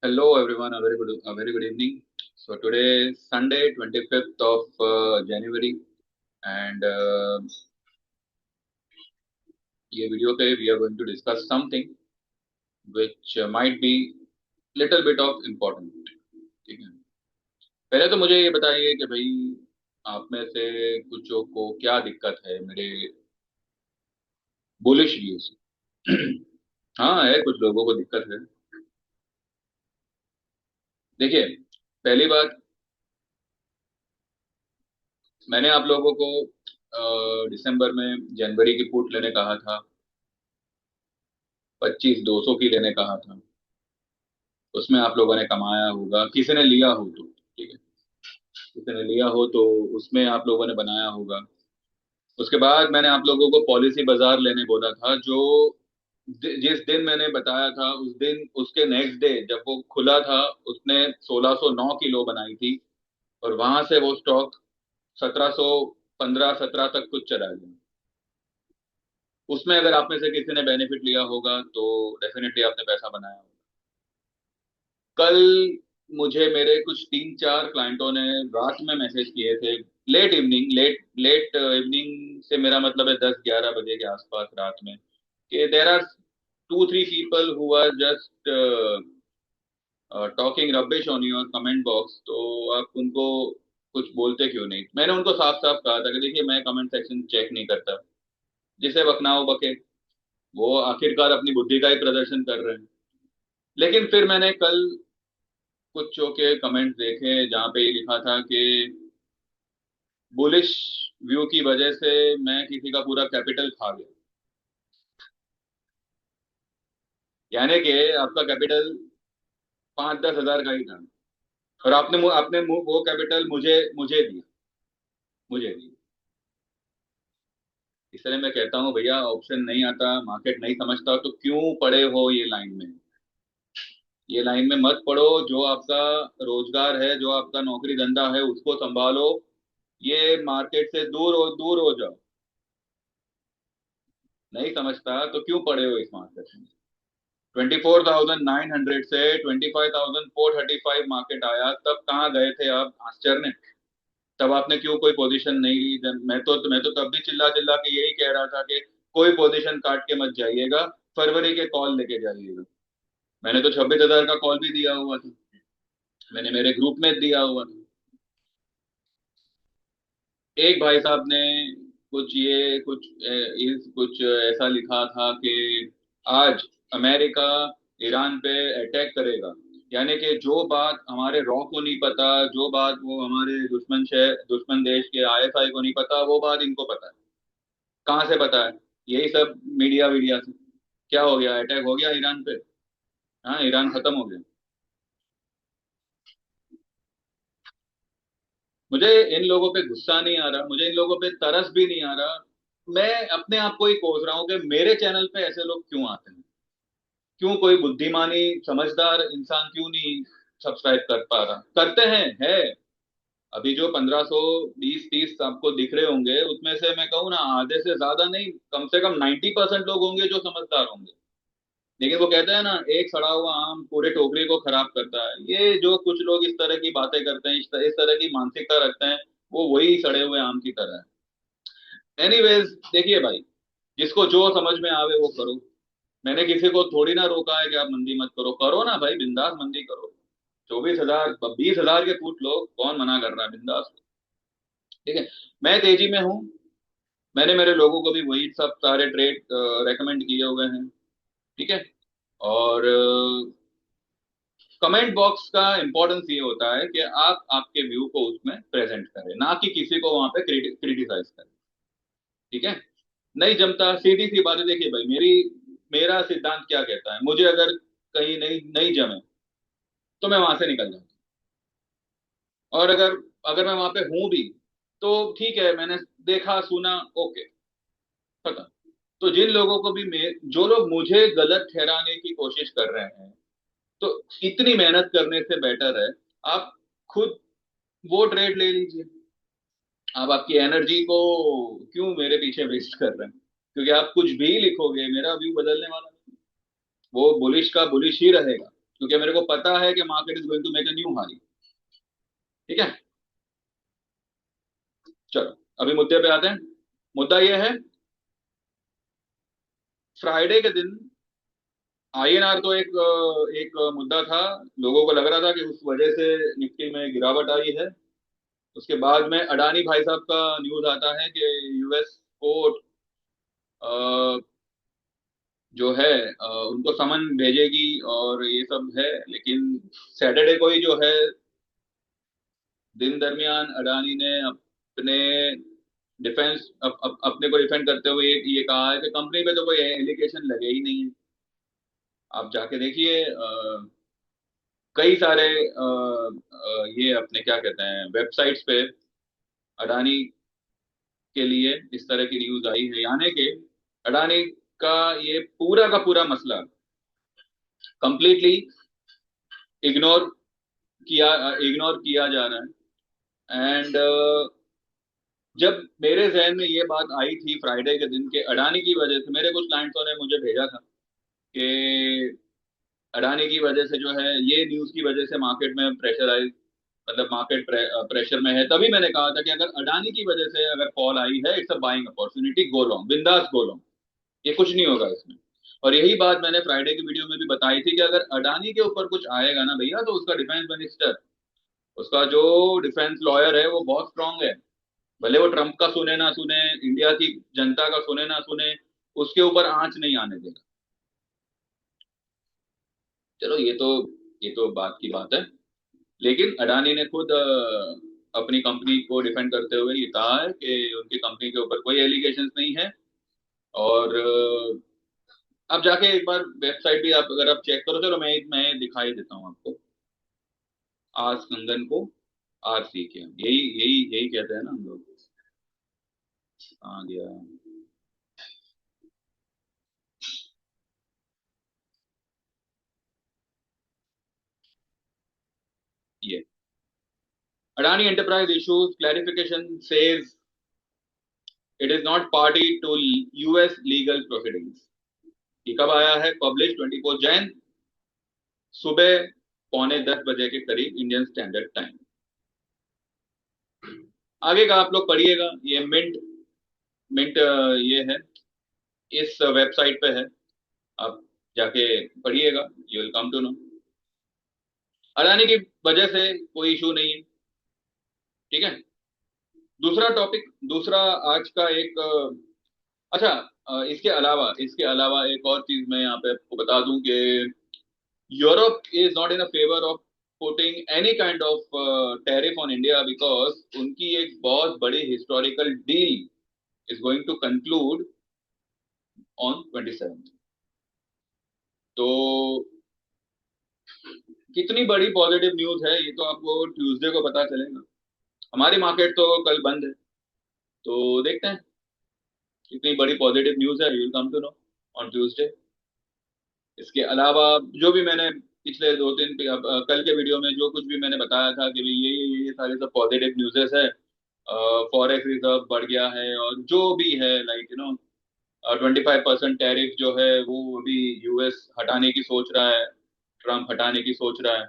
Hello everyone, a very good evening. So today is Sunday, 25th of January, and ये video पे we are going to discuss something which might be little bit of important. ठीक है। पहले तो मुझे ये बताइए कि भाई आप में से कुछों को क्या दिक्कत है मेरे बुलिश व्यूज। हाँ, है कुछ लोगों को दिक्कत है। देखिए, पहली बात, मैंने आप लोगों को दिसंबर में जनवरी की पुट लेने कहा था, 25-200 की लेने कहा था। उसमें आप लोगों ने कमाया होगा, किसी ने लिया हो तो ठीक है, किसी ने लिया हो तो उसमें आप लोगों ने बनाया होगा। उसके बाद मैंने आप लोगों को पॉलिसी बाजार लेने बोला था, जो जिस दिन मैंने बताया था उस दिन उसके नेक्स्ट डे जब वो खुला था, उसने 1609 की लो बनाई थी, और वहां से वो स्टॉक 1715-17 तक कुछ चला गया। उसमें अगर आप में से किसी ने बेनिफिट लिया होगा तो डेफिनेटली आपने पैसा बनाया होगा। कल मुझे मेरे कुछ 3-4 क्लाइंटों ने रात में मैसेज किए थे, लेट इवनिंग से मेरा मतलब है 10-11 बजे के आसपास रात में, कि there are 2-3 people who are just talking rubbish on your comment box, तो आप उनको कुछ बोलते क्यों नहीं। मैंने उनको साफ साफ कहा था कि देखिए, मैं कमेंट सेक्शन चेक नहीं करता, जिसे बकना हो बके, वो आखिरकार अपनी बुद्धि का ही प्रदर्शन कर रहे हैं। लेकिन फिर मैंने कल कुछ के कमेंट्स देखे जहाँ पे ये लिखा था कि बुलिश व्यू की वजह से मैं किसी का पूरा कैपिटल खा गया। यानी कि आपका कैपिटल 5-10 हजार का ही था, और आपने वो कैपिटल मुझे मुझे दिया, मुझे दिया। इसलिए मैं कहता हूँ भैया, ऑप्शन नहीं आता, मार्केट नहीं समझता तो क्यों पड़े हो ये लाइन में। ये लाइन में मत पड़ो। जो आपका रोजगार है, जो आपका नौकरी धंधा है, उसको संभालो। ये मार्केट से दूर हो जाओ। नहीं समझता तो क्यों पड़े हो इस मार्केट में। 24,900 से 25,435 मार्केट आया, तब कहाँ गए थे आप आश्चर्य। तब आपने क्यों कोई पोजीशन नहीं ली। मैं तो तब भी चिल्ला चिल्ला के यही कह रहा था कि कोई पोजीशन काट के मत जाइएगा, फरवरी के कॉल लेके जाइएगा। मैंने तो 26,000 का कॉल भी दिया हुआ था, मैंने मेरे ग्रुप में दिया हुआ था। एक भाई साहब ने कुछ ऐसा लिखा था कि आज अमेरिका ईरान पे अटैक करेगा। यानी कि जो बात हमारे रॉ को नहीं पता, जो बात वो हमारे दुश्मन देश के आईएसआई को नहीं पता, वो बात इनको पता है। कहाँ से पता है? यही सब मीडिया वीडिया से। क्या हो गया? अटैक हो गया ईरान पे। हाँ, ईरान खत्म हो गया। मुझे इन लोगों पे गुस्सा नहीं आ रहा, मुझे इन लोगों पे तरस भी नहीं आ रहा। मैं अपने आप को ही कोस रहा हूँ कि मेरे चैनल पे ऐसे लोग क्यों आते हैं। क्यों कोई बुद्धिमानी समझदार इंसान क्यों नहीं सब्सक्राइब कर पा रहा। करते हैं है। अभी जो 1520-30 आपको दिख रहे होंगे, उसमें से मैं कहूँ ना, आधे से ज्यादा नहीं, कम से कम 90% लोग होंगे जो समझदार होंगे। लेकिन वो कहते हैं ना, एक सड़ा हुआ आम पूरे टोकरी को खराब करता है। ये जो कुछ लोग इस तरह की बातें करते हैं, इस तरह की मानसिकता रखते हैं, वो वही सड़े हुए आम की तरह है। एनीवेज, देखिए भाई, जिसको जो समझ में आवे वो करो। मैंने किसी को थोड़ी ना रोका है कि आप मंदी मत करो। करो ना भाई, बिंदास मंदी करो। 24,000 20,000 के फूट लो, कौन मना कर रहा है? बिंदास। ठीक है। मैं तेजी में हूँ। मैंने मेरे लोगों को भी वही सब सारे ट्रेड रेकमेंड किए हुए हैं। ठीक है। और कमेंट बॉक्स का इंपॉर्टेंस ये होता है कि आप आपके व्यू को उसमें प्रेजेंट करें, ना कि किसी को वहां पे क्रिटिसाइज करें। ठीक है। नहीं जमता, सीधी सी बात है। देखिए भाई, मेरा सिद्धांत क्या कहता है, मुझे अगर कहीं नहीं नहीं जमे तो मैं वहां से निकल जाऊँ। और अगर अगर मैं वहां पे हूं भी तो ठीक है, मैंने देखा सुना, ओके, खत्म। तो जिन लोगों को भी जो लोग मुझे गलत ठहराने की कोशिश कर रहे हैं, तो इतनी मेहनत करने से बेटर है आप खुद वो ट्रेड ले लीजिए। आप आपकी एनर्जी को क्यों मेरे पीछे वेस्ट कर रहे हैं? क्योंकि आप कुछ भी लिखोगे, मेरा व्यू बदलने वाला नहीं। वो बुलिश का बुलिश ही रहेगा। क्योंकि मेरे को पता है कि market is going to make a new high. ठीक है, चलो अभी मुद्दे पे आते हैं। मुद्दा ये है, फ्राइडे के दिन आईएनआर तो एक मुद्दा था। लोगों को लग रहा था कि उस वजह से निफ्टी में गिरावट आई है। उसके बाद में अडानी भाई साहब का न्यूज आता है कि यूएस कोर्ट जो है उनको समन भेजेगी और ये सब है। लेकिन सैटरडे को ही जो है दिन दरमियान अडानी ने अपने डिफेंस अपने को डिफेंड करते हुए ये कहा है कि कंपनी पे तो कोई एलिगेशन लगे ही नहीं है। आप जाके देखिए कई सारे ये अपने क्या कहते हैं वेबसाइट्स पे अडानी के लिए इस तरह की न्यूज आई है, यानी कि अडानी का ये पूरा का पूरा मसला कंप्लीटली इग्नोर इग्नोर किया जा रहा है। एंड जब मेरे जहन में ये बात आई थी फ्राइडे के दिन के अडानी की वजह से, मेरे कुछ क्लाइंट्सों ने मुझे भेजा था कि अडानी की वजह से जो है ये न्यूज की वजह से मार्केट में प्रेशराइज, मतलब मार्केट प्रेशर में है। तभी मैंने कहा था कि अगर अडानी की वजह से अगर कॉल आई है, it's a buying opportunity, go long, बिंदास गो लॉन्ग, ये कुछ नहीं होगा इसमें। और यही बात मैंने फ्राइडे की वीडियो में भी बताई थी कि अगर अडानी के ऊपर कुछ आएगा ना भैया, तो उसका डिफेंस मिनिस्टर, उसका जो डिफेंस लॉयर है वो बहुत स्ट्रांग है। भले वो ट्रंप का सुने ना सुने, इंडिया की जनता का सुने ना सुने, उसके ऊपर आंच नहीं आने देगा। चलो ये तो बात की बात है। लेकिन अडानी ने खुद अपनी कंपनी को डिफेंड करते हुए ये कहा है कि उनकी कंपनी के ऊपर कोई एलिगेशंस नहीं है। और आप जाके एक बार वेबसाइट भी आप अगर आप चेक करो, चलो मैं दिखाई देता हूँ आपको। आर कंगन को आर सी के, यही यही यही कहते हैं ना हम लोग। आ गया ये, Adani enterprise issues clarification says it is not party to US legal proceedings. ये कब आया है? पब्लिश 24 जैन, सुबह 9:45 के करीब इंडियन स्टैंडर्ड टाइम। आगे का आप लोग पढ़िएगा, ये मिंट मिंट ये है, इस वेबसाइट पे है, आप जाके पढ़िएगा, you will come to know. Adani की वजह से कोई इशू नहीं है। ठीक है, दूसरा टॉपिक, दूसरा आज का एक अच्छा, इसके अलावा एक और चीज मैं यहाँ पे आपको बता दूं कि Europe is not in a favour of putting any kind of tariff on India, because उनकी एक बहुत बड़ी historical deal is going to conclude on 27। तो कितनी बड़ी पॉजिटिव न्यूज है ये तो आपको ट्यूसडे को पता चलेगा। हमारी मार्केट तो कल बंद है, तो देखते हैं कितनी बड़ी पॉजिटिव न्यूज है, you will come to know on Tuesday. इसके अलावा जो भी मैंने पिछले 2 3 कल के वीडियो में जो कुछ भी मैंने बताया था कि भाई ये सारे सब पॉजिटिव न्यूज़ेस है। फॉरेक्स रिजर्व बढ़ गया है, और जो भी है लाइक 25% टैरिफ जो है वो अभी यूएस हटाने की सोच रहा है, ट्रम्प हटाने की सोच रहा है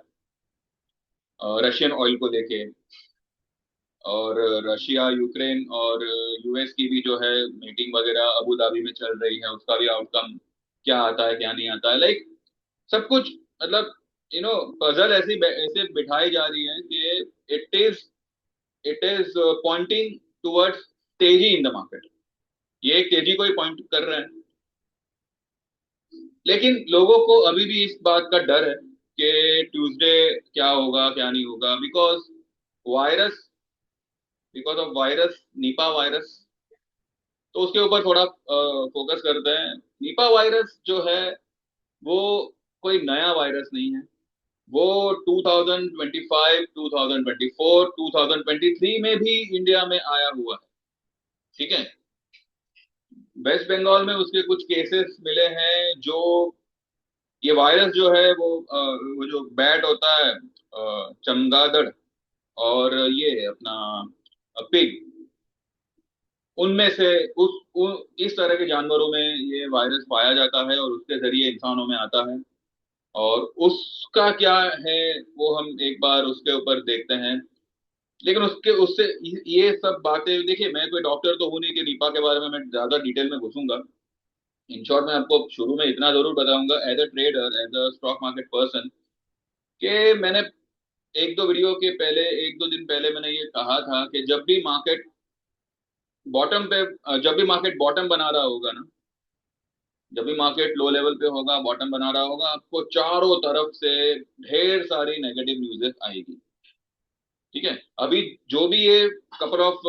रशियन ऑयल को लेके। और रशिया यूक्रेन और यूएस की भी जो है मीटिंग वगैरह अबू धाबी में चल रही है, उसका भी आउटकम क्या आता है क्या नहीं आता है, लाइक सब कुछ, मतलब पजल ऐसे बिठाई जा रही है कि इट इज पॉइंटिंग टुवर्ड्स तेजी इन द मार्केट। ये एक तेजी को ही पॉइंट कर रहे हैं। लेकिन लोगों को अभी भी इस बात का डर है कि ट्यूसडे क्या होगा क्या नहीं होगा, virus because of virus, Nipah virus. तो उसके ऊपर थोड़ा फोकस करते हैं। निपा वायरस जो है वो कोई नया वायरस नहीं है। वो 2025, 2024, 2023 में भी इंडिया में आया हुआ है। ठीक है, वेस्ट बंगाल में उसके कुछ केसेस मिले हैं। जो ये वायरस जो है वो जो बैट होता है चमगादड़, और ये अपना पिग, उनमें से इस तरह के जानवरों में ये वायरस पाया जाता है और उसके जरिए इंसानों में आता है। और उसका क्या है वो हम एक बार उसके ऊपर देखते हैं। लेकिन उसके उससे ये सब बातें देखिए, मैं कोई डॉक्टर तो हूं नहीं कि निपा के बारे में मैं ज्यादा डिटेल में घुसूंगा। इन शॉर्ट मैं आपको शुरू में इतना जरूर बताऊंगा as a trader, as a stock market person, कि मैंने एक दो वीडियो के पहले, एक दो दिन पहले मैंने ये कहा था कि जब भी मार्केट बॉटम बना रहा होगा ना, जब भी मार्केट लो लेवल पे होगा, बॉटम बना रहा होगा, आपको चारों तरफ से ढेर सारी नेगेटिव न्यूज़ेस आएगी। ठीक है। अभी जो भी ये कपल ऑफ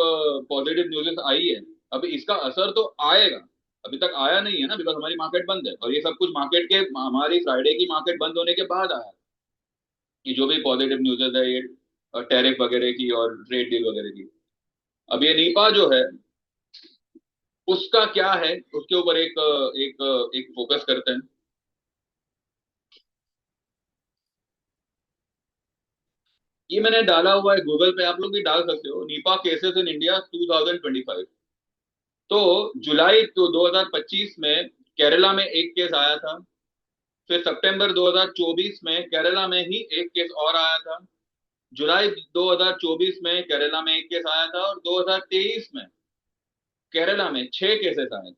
पॉजिटिव न्यूज़ेस आई है, अभी इसका असर तो आएगा। अभी तक आया नहीं है ना, बिकॉज हमारी मार्केट बंद है, और ये सब कुछ मार्केट के, हमारी फ्राइडे की मार्केट बंद होने के बाद आया कि जो भी पॉजिटिव न्यूज़ेस है ये टैरिफ वगैरह की और ट्रेड डील वगैरह की। अब ये नीपा जो है उसका क्या है, उसके ऊपर एक फोकस करते हैं। ये मैंने डाला हुआ है गूगल पे, आप लोग भी डाल सकते हो, नीपा केसेस इन इंडिया 2025। तो जुलाई तो 2025 में केरला में एक केस आया था। फिर सितंबर 2024 में केरला में ही एक केस और आया था। जुलाई 2024 में केरला में एक केस आया था, और 2023 में केरला में 6 केसेस आए थे।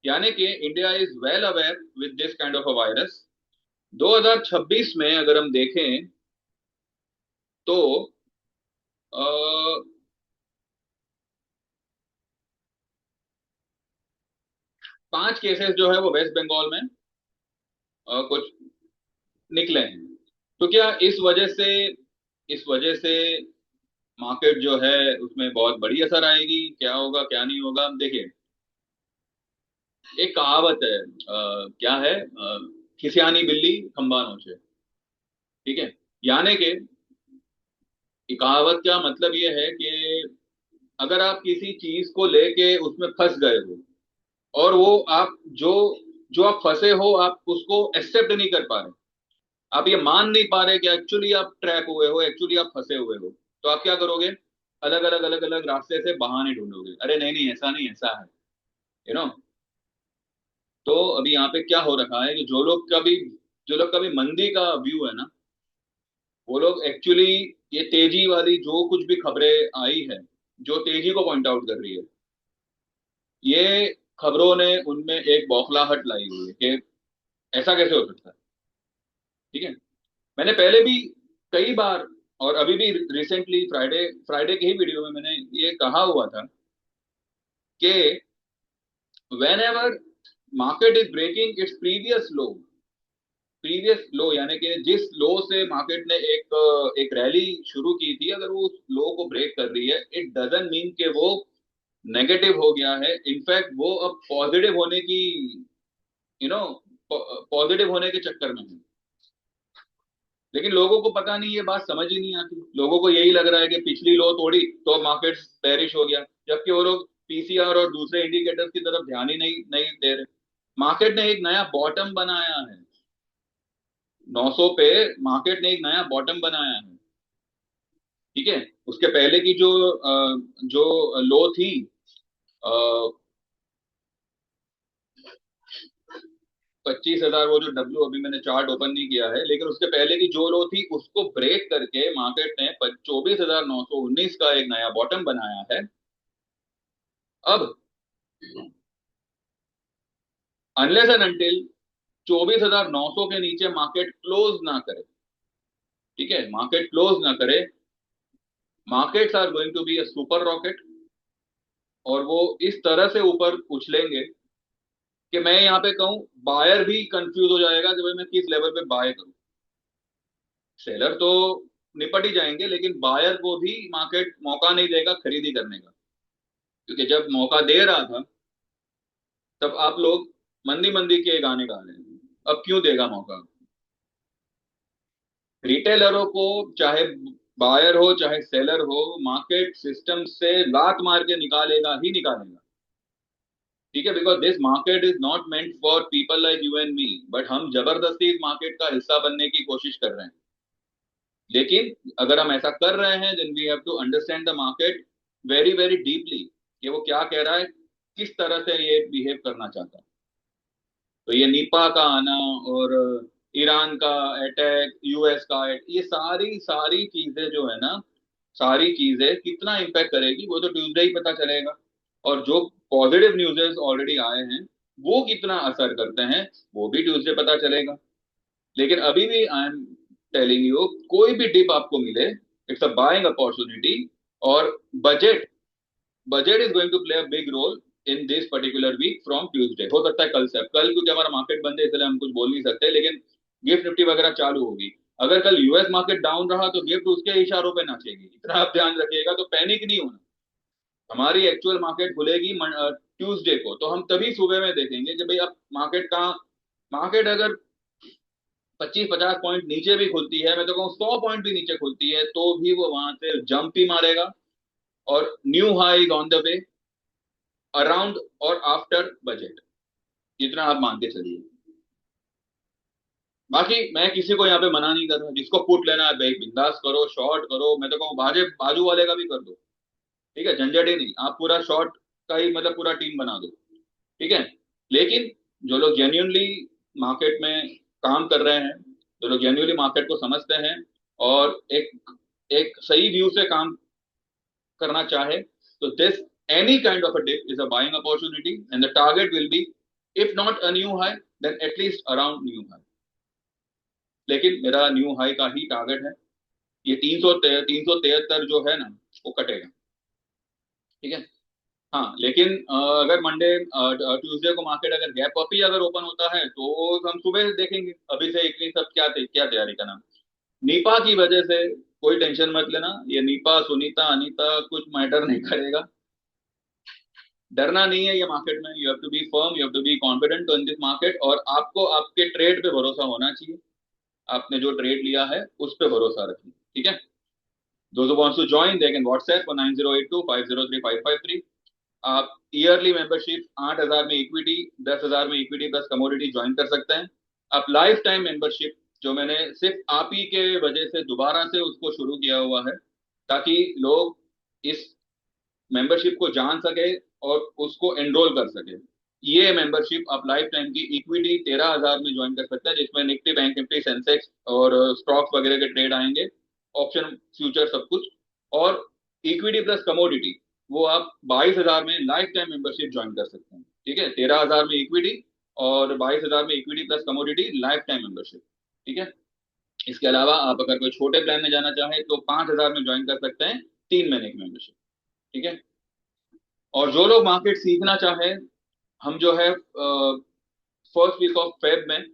यानी कि India is well aware with this kind of a virus. 2026 में अगर हम देखें तो अ, 5 केसेस जो है वो वेस्ट बंगाल में कुछ निकले हैं। तो क्या इस वजह से मार्केट जो है उसमें बहुत बड़ी असर आएगी? क्या होगा क्या नहीं होगा, देखिए। एक कहावत है, क्या है, खिसियानी बिल्ली खंबा नोचे। ठीक है। यानी कि ये कहावत का मतलब ये है कि अगर आप किसी चीज को लेके उसमें फंस गए हो, और वो आप जो जो आप फंसे हो आप उसको एक्सेप्ट नहीं कर पा रहे, आप ये मान नहीं पा रहे कि एक्चुअली आप ट्रैप हुए हो, एक्चुअली आप फंसे हुए हो, तो आप क्या करोगे? अलग अलग रास्ते से बहाने ढूंढोगे, अरे नहीं नहीं ऐसा नहीं, ऐसा है, यू नो। तो अभी यहाँ पे क्या हो रखा है कि जो लोग का भी मंदी का व्यू है ना, वो लोग एक्चुअली ये तेजी वाली जो कुछ भी खबरें आई है, जो तेजी को पॉइंट आउट कर रही है, ये खबरों ने उनमें एक बौखलाहट लाई हुई है कि ऐसा कैसे हो सकता है। ठीक है। मैंने पहले भी कई बार, और अभी भी रिसेंटली फ्राइडे फ्राइडे की ही वीडियो में मैंने ये कहा हुआ था कि whenever market is breaking its previous low यानी कि जिस लो से मार्केट ने एक रैली शुरू की थी, अगर वो उस लो को ब्रेक कर रही है, इट डजंट मीन कि वो नेगेटिव हो गया है। इनफैक्ट वो अब पॉजिटिव होने की, यू नो पॉजिटिव होने के चक्कर में है। लेकिन लोगों को पता नहीं, ये बात समझ ही नहीं आती। लोगों को यही लग रहा है कि पिछली लो तोड़ी तो मार्केट बेरिश हो गया, जबकि वो लोग पीसीआर और दूसरे इंडिकेटर्स की तरफ ध्यान ही नहीं नहीं दे रहे। मार्केट ने एक नया बॉटम बनाया है, 900 पे मार्केट ने एक नया बॉटम बनाया है। ठीक है। उसके पहले की जो लो थी, 25,000, वो जो डब्ल्यू, अभी मैंने चार्ट ओपन नहीं किया है, लेकिन उसके पहले की जो लो थी उसको ब्रेक करके मार्केट ने 24,919 का एक नया बॉटम बनाया है। अब अनलेस एंड अनटिल 24,900 के नीचे मार्केट क्लोज ना करे, ठीक है, मार्केट क्लोज ना करे, markets are going to be a super rocket. और वो इस तरह से ऊपर उछलेंगे कि मैं यहाँ पे कहूं, बायर भी कंफ्यूज हो जाएगा कि भाई मैं किस लेवल पे बाय करूं। सेलर तो निपट ही जाएंगे, लेकिन बायर को भी मार्केट मौका नहीं देगा खरीदी करने का, क्योंकि जब मौका दे रहा था तब आप लोग मंदी मंदी के गाने गा रहे हैं। अब क्यों देगा मौका? रिटेलरों को, चाहे बायर हो चाहे सेलर हो, मार्केट सिस्टम से लात मार के निकालेगा ही निकालेगा। ठीक है, because this market is not meant for people like you and me, but हम जबरदस्ती इस मार्केट का हिस्सा बनने की कोशिश कर रहे हैं। लेकिन अगर हम ऐसा कर रहे हैं, then we have to understand the market very very deeply, कि वो क्या कह रहा है, किस तरह से ये बिहेव करना चाहता है। तो ये नीपा का आना और ईरान का अटैक, यूएस का ये सारी सारी चीजें जो है ना, सारी चीजें कितना इम्पैक्ट करेगी वो तो ट्यूसडे ही पता चलेगा। और जो पॉजिटिव न्यूज़ेस ऑलरेडी आए हैं वो कितना असर करते हैं वो भी ट्यूसडे पता चलेगा। लेकिन अभी भी आई एम टेलिंग यू, कोई भी डिप आपको मिले, इट्स अ बाइंग अपॉर्चुनिटी। और budget budget is going to play a big role in this particular week from Tuesday. हो सकता है कल से, कल क्योंकि हमारा मार्केट बंद है इसलिए हम कुछ बोल नहीं सकते, लेकिन गिफ्ट निफ्टी वगैरह चालू होगी। अगर कल यूएस मार्केट डाउन रहा तो गिफ्ट उसके इशारों पे नाचेगी, इतना आप ध्यान रखिएगा। तो पैनिक नहीं होना। हमारी एक्चुअल मार्केट खुलेगी ट्यूसडे को, तो हम तभी सुबह में देखेंगे कि भाई अब मार्केट कहाँ। मार्केट अगर 25-50 पॉइंट नीचे भी खुलती है, मैं तो कहूँ 100 पॉइंट भी नीचे खुलती है, तो भी वो वहां से जंप ही मारेगा। और new high is on the way, around और आफ्टर बजट, इतना आप मान के चलिए। बाकी मैं किसी को यहाँ पे मना नहीं कर रहा, जिसको पुट लेना है भाई बिंदास करो, शॉर्ट करो। मैं तो कहूँ बाजू वाले का भी कर दो, ठीक है, झंझट ही नहीं। आप पूरा शॉर्ट का ही मतलब पूरा टीम बना दो, ठीक है। लेकिन जो लोग जेन्युइनली मार्केट में काम कर रहे हैं, जो लोग जेन्युइनली मार्केट को समझते हैं और एक एक सही व्यू से काम करना चाहे, तो this any kind of a dip is a buying opportunity and the target will be, if not a new high then at least around new high. लेकिन मेरा न्यू हाई का ही टारगेट है। ये 373 जो है ना, वो कटेगा, ठीक है। हाँ, लेकिन अगर मंडे ट्यूसडे को मार्केट अगर गैप अप ही अगर ओपन होता है तो हम सुबह देखेंगे। अभी से इतनी सब क्या तैयारी करना। नीपा की वजह से कोई टेंशन मत लेना, ये नीपा सुनीता अनीता कुछ मैटर नहीं करेगा। डरना नहीं है ये मार्केट में। You have to be firm, you have to be confident in this market, और आपको आपके ट्रेड पे भरोसा होना चाहिए। आपने जो ट्रेड लिया है उस पे भरोसा रखिए, ठीक है। Those who wants to join, they can WhatsApp for 9082503553। आप ईयरली मेंबरशिप 8,000 में इक्विटी, 10,000 में इक्विटी प्लस कमोडिटी ज्वाइन कर सकते हैं। आप लाइफ टाइम मेंबरशिप, जो मैंने सिर्फ आप ही के वजह से दोबारा से उसको शुरू किया हुआ है, ताकि लोग इस मेंबरशिप को जान सके और उसको एनरोल कर सके। ये मेंबरशिप आप लाइफ टाइम की इक्विटी 13,000 में ज्वाइन कर सकते हैं, जिसमें निफ्टी, बैंक निफ्टी, सेंसेक्स और स्टॉक्स वगैरह के ट्रेड आएंगे, ऑप्शन, फ्यूचर, सब कुछ। और इक्विटी प्लस कमोडिटी वो आप 22,000 में लाइफ टाइम मेंबरशिप ज्वाइन कर सकते हैं, ठीक है। 13,000 में इक्विटी और 22,000 में equity plus commodity life time membership, ठीक है। इसके अलावा आप अगर कोई छोटे प्लान में जाना चाहें तो 5,000 में ज्वाइन कर सकते हैं 3 महीने की मेंबरशिप, ठीक है। और जो लोग मार्केट सीखना चाहें, हम जो है फर्स्ट वीक ऑफ फेब में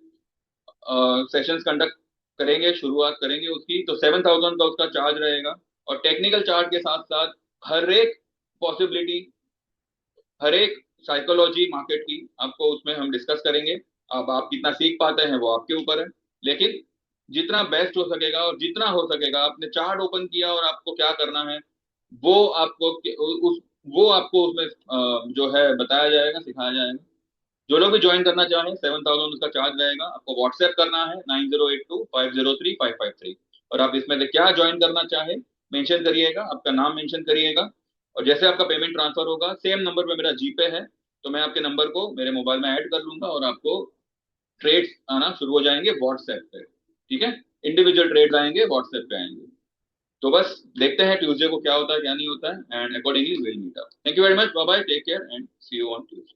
सेशंस कंडक्ट करेंगे, शुरुआत करेंगे उसकी। तो 7,000 का उसका चार्ज रहेगा, और टेक्निकल चार्ट के साथ साथ हर एक पॉसिबिलिटी, हर एक साइकोलॉजी मार्केट की आपको उसमें हम डिस्कस करेंगे। अब आप कितना सीख पाते हैं वो आपके ऊपर है, लेकिन जितना बेस्ट हो सकेगा और जितना हो सकेगा, आपने चार्ट ओपन किया और आपको क्या करना है वो आपको उस वो आपको उसमें जो है बताया जाएगा, सिखाया जाएगा। जो लोग भी ज्वाइन करना चाहें, 7,000 उसका चार्ज रहेगा। आपको व्हाट्सएप करना है 9082503553। और आप इसमें से क्या ज्वाइन करना चाहे मेंशन करिएगा, आपका नाम मेंशन करिएगा। और जैसे आपका पेमेंट ट्रांसफर होगा, सेम नंबर पे मेरा जीपे है, तो मैं आपके नंबर को मेरे मोबाइल में ऐड कर लूंगा और आपको ट्रेड्स आना शुरू हो जाएंगे व्हाट्सएप पे, ठीक है। इंडिविजुअल ट्रेड्स आएंगे व्हाट्सएप पे आएंगे। तो बस देखते हैं ट्यूसडे को क्या होता है क्या नहीं होता है, and accordingly will meet up. Thank you very much, bye bye, take care and see you on Tuesday.